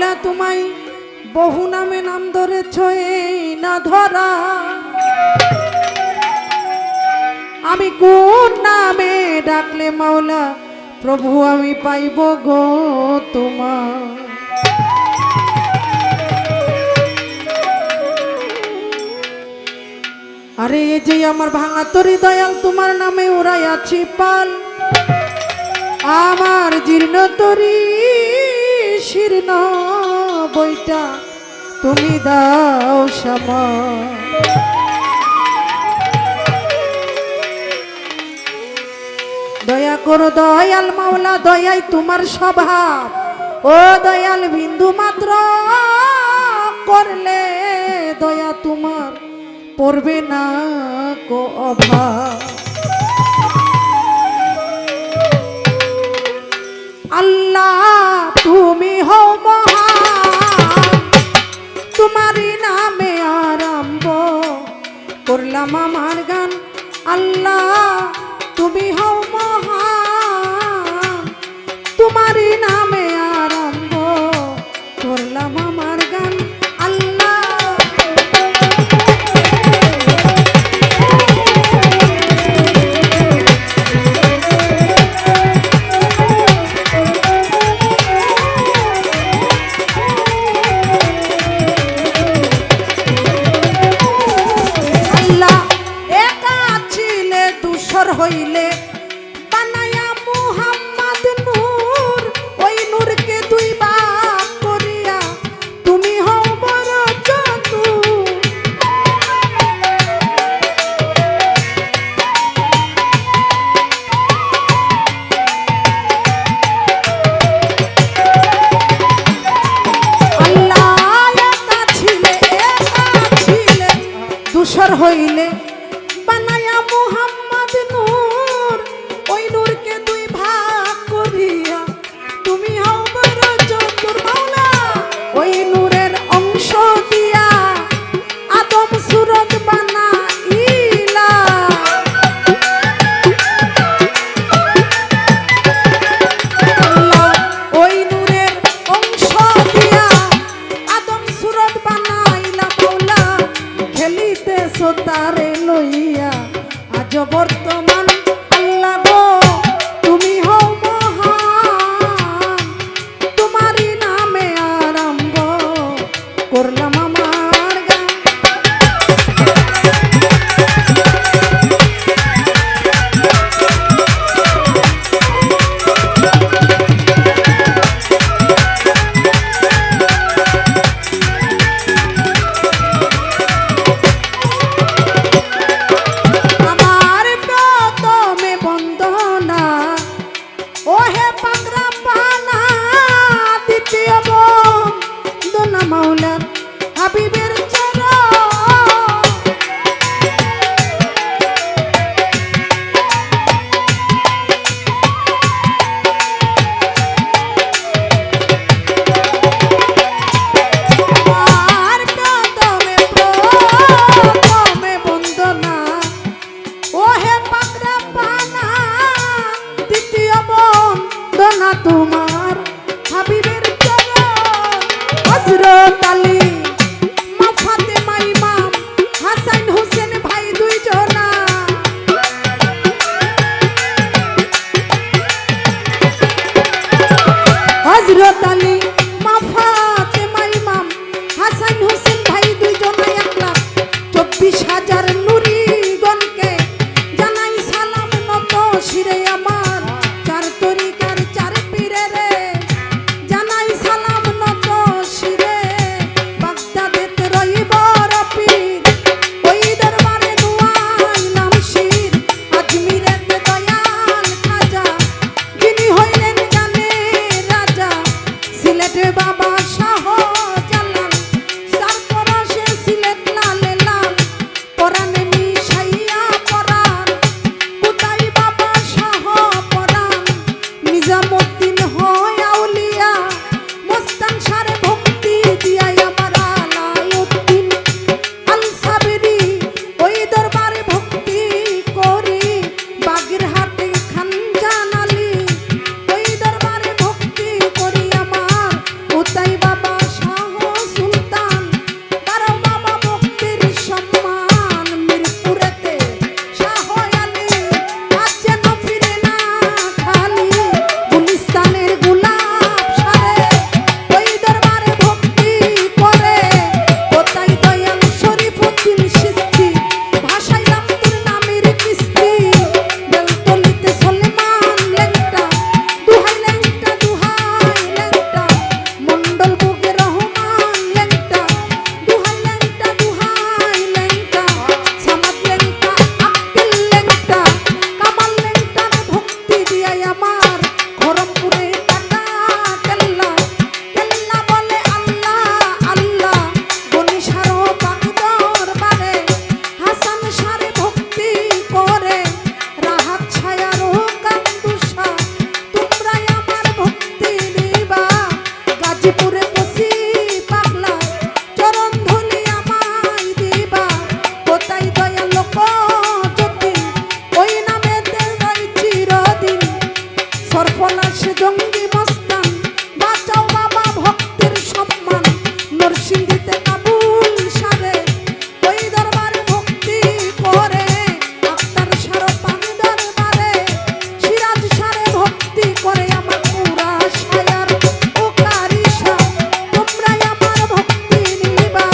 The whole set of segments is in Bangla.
মাওলা তোমায় বহু নামে নাম ধরেছ এই না ধরা, আমি কোন নামে ডাকলে মাওলা প্রভু আমি পাইব গো তোমার। আরে এই যে আমার ভাঙা তরি দয়াল তোমার নামে উড়াইয়াছি পাল, আমার জীর্ণ তরি শীর্ণ বইটা তুমি দাও সামা। দয়া করো দয়াল মাওলা, দয়াই তোমার স্বভাব, ও দয়াল বিন্দু মাত্র করলে দয়া তোমার পড়বে না কো অভাব। আল্লাহ তুমি হও মহান, তোমারই নামে আরম্ভ করলাম আমার গান। আল্লাহ তুমি হও মহান, তোমারই নামে আরম্ভ করলাম আমার গান। আল্লাহ হইলে বানায়া মুহাম্মদ নূর, ওই নূরকে দুই ভাগ করিয়া তুমি হও বড় চতুর। আল্লাহ একা ছিলে দুসর হইলে বানায়া মুহাম্মদ নূর, ওই নূরকে দুই ভাগ করিয়া তুমি হও বড় চতুর। মাওলা ওই নূরের অংশ দিয়া আদম সুরত বানাইলা, আল্লাহ ওই নূরের অংশ দিয়া আদম সুরত বানাইলা। মাওলা খেলিতেছো তারে লইয়া আজ বর্তমান। আল্লাহ গো তুমি হও মহান, তোমারই নামে আরম্ভ করলাম আমার গান। মাওলা হাবিবের বন্দনা, ও হে পাকরা পানা দ্বিতীয় বন্দনা তোমার হাবিবের হযরত আলী মা ফাতেমা ইমাম হাসান হোসেন ভাই দুই জনা, হযরত আলী মা ফাতেমা ইমাম হাসান হোসেন ভাই দুই জনা 1,24,000 নুরীগণকে জানাই সালাম নত শিরে আমার। চার তরিকার চার পীরে রে জানাই সালাম নত শিরে, বাগদাদেতে রইব পীর, ওই দরবারে নুয়াইলাম শির। আজমিরেতে দয়াল খাজা যিনি হইলেন গানের রাজা, জঙ্গি মস্তান বাঁচাও বাবা ভক্তের সম্মান নরসিংদীতে কাবুল সারে ওই দরবারে ভক্তি করে আক্তার সারো পান দরবারে সিরাজ সারে ভক্তি করে আমার পুরা সায়ার ও কারিশা তোমরাই আমার ভক্তি নিবা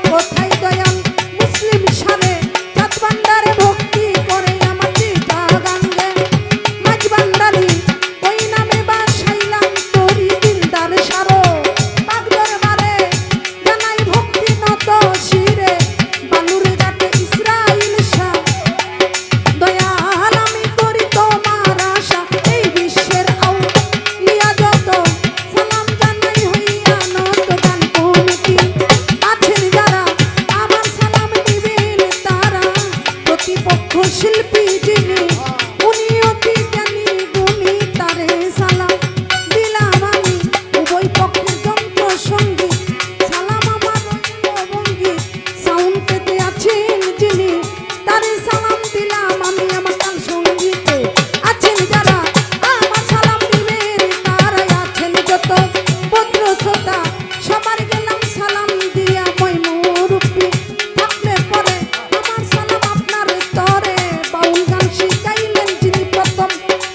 কোথায় দয়াল মুসলিম সারে চাঁদ ভান্ডারে ভক্তি করে আমার চিতা গাঙ্গে মাঝ ভান্ডারি ওই নামে বাসাইলাম তোরি দিলদার সারো পাক দরবারে জানাই ভক্তি নত শিরে বালুর ঘাটে ইসরাইল শাহ দয়াল আমি করি তোমার আশা এই বিশ্বের আউলিয়া যত সালাম জানাই হইয়া নত গান কমিটি আছেন যারা আমার সালাম দিবেন তারা প্রতিপক্ষ শিল্পী যিনি উনি অতি জ্ঞানী গুণী তারে সালাম দিলাম আমি উভয় পক্ষের যন্ত্র সঙ্গী সালাম আমার ভঙ্গি সাউন্ড পেতে আছেন যিনি তারে সালাম দিলাম আমি আমার গান সঙ্গীতে আছেন যারা আমার সালাম দিবেন তারাই আছেন যত ভদ্র শ্রোতা সবার গেলাম সালাম দিয়া মই মুরব্বি থাকলে পরে আমার সালাম আপনার তরে বাউল গান শিখাইলেন যিনি প্রথম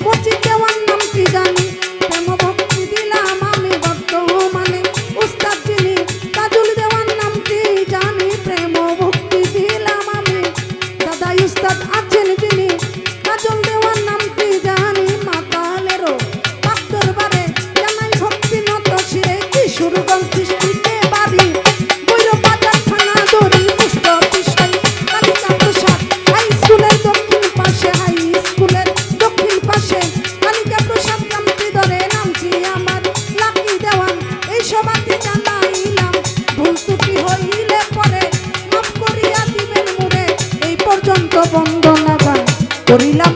মসজিদ দেওয়ার নামটি জানি প্রেম ভক্তি দিলাম আমি বর্তমানে উস্তাদ যিনি কাজল দেওয়ার নামটি জানি প্রেম ভক্তি দিলাম আমি দাদা উস্তাদ আছেন যিনি কাজল দেওয়ার নামটি জানি মাতালেরও পাক দরবারে জানাই ভক্তি নত শিরে কিশোরগঞ্জ ডিস্ট্রিক্টে বাড়ি গৈরব বাজার থানা দড়ি পুষ্ট পিসাই কালিকা প্রসাদ হাই স্কুলের দক্ষিণ পাশে কালিকা প্রসাদ গ্রামটি ধরে নামছি আমার লাকি দেওয়ান এই সবাইকে জানাইলাম ভুল ত্রুটি হইলে পরে মাফ করিয়া দিবেন মুরে এই পর্যন্ত বন্দনা গান করিলাম